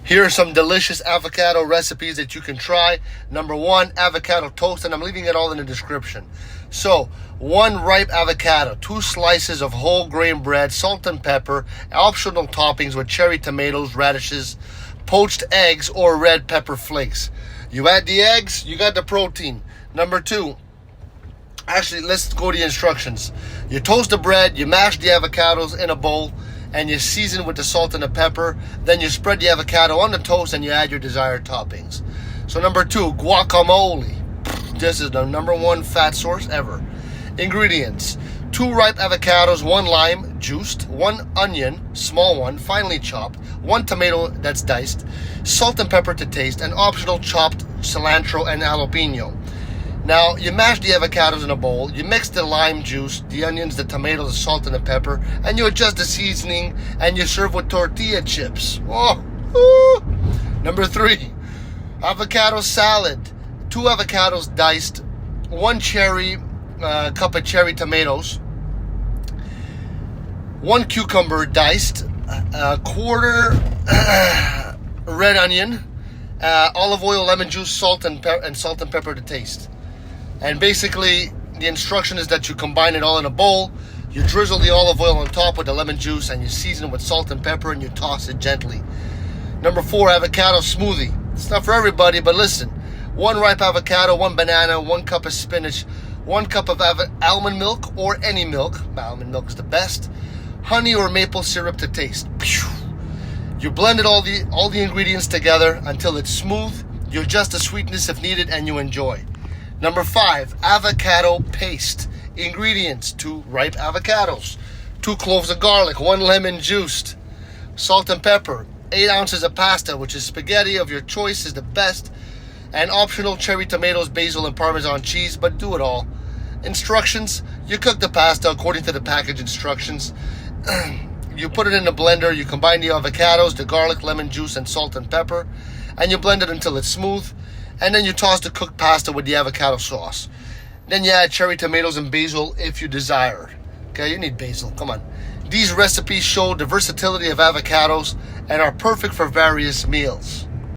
Here are some delicious avocado recipes that you can try. Number 1, avocado toast, and I'm leaving it all in the description. So, 1 ripe avocado, 2 slices of whole grain bread, salt and pepper, optional toppings with cherry tomatoes, radishes, poached eggs, or red pepper flakes. You add the eggs, you got the protein. Number 2, actually, let's go to the instructions. You toast the bread, you mash the avocados in a bowl, and you season with the salt and the pepper. Then you spread the avocado on the toast and you add your desired toppings. So number 2, guacamole. This is the number 1 fat source ever. Ingredients: 2 ripe avocados, 1 lime, juiced, 1 onion, small one, finely chopped, 1 tomato that's diced, salt and pepper to taste, and optional chopped cilantro and jalapeño. Now, you mash the avocados in a bowl, you mix the lime juice, the onions, the tomatoes, the salt, and the pepper, and you adjust the seasoning, and you serve with tortilla chips. Oh, Number 3, avocado salad. 2 avocados diced, 1 cup of cherry tomatoes, 1 cucumber diced, a quarter red onion, olive oil, lemon juice, salt and pepper to taste. And basically, the instruction is that you combine it all in a bowl, you drizzle the olive oil on top with the lemon juice, and you season it with salt and pepper, and you toss it gently. Number 4, avocado smoothie. It's not for everybody, but listen. 1 ripe avocado, 1 banana, 1 cup of spinach, 1 cup of almond milk or any milk. Almond milk is the best. Honey or maple syrup to taste. You blend all the ingredients together until it's smooth. You adjust the sweetness if needed, and you enjoy. Number 5, avocado paste. Ingredients: 2 ripe avocados, 2 cloves of garlic, 1 lemon juiced, salt and pepper, 8 ounces of pasta, which is spaghetti of your choice is the best, and optional cherry tomatoes, basil, and Parmesan cheese, but do it all. Instructions: you cook the pasta according to the package instructions. You put it in a blender, you combine the avocados, the garlic, lemon juice, and salt and pepper, and you blend it until it's smooth. And then you toss the cooked pasta with the avocado sauce. Then you add cherry tomatoes and basil if you desire. Okay, you need basil, come on. These recipes show the versatility of avocados and are perfect for various meals.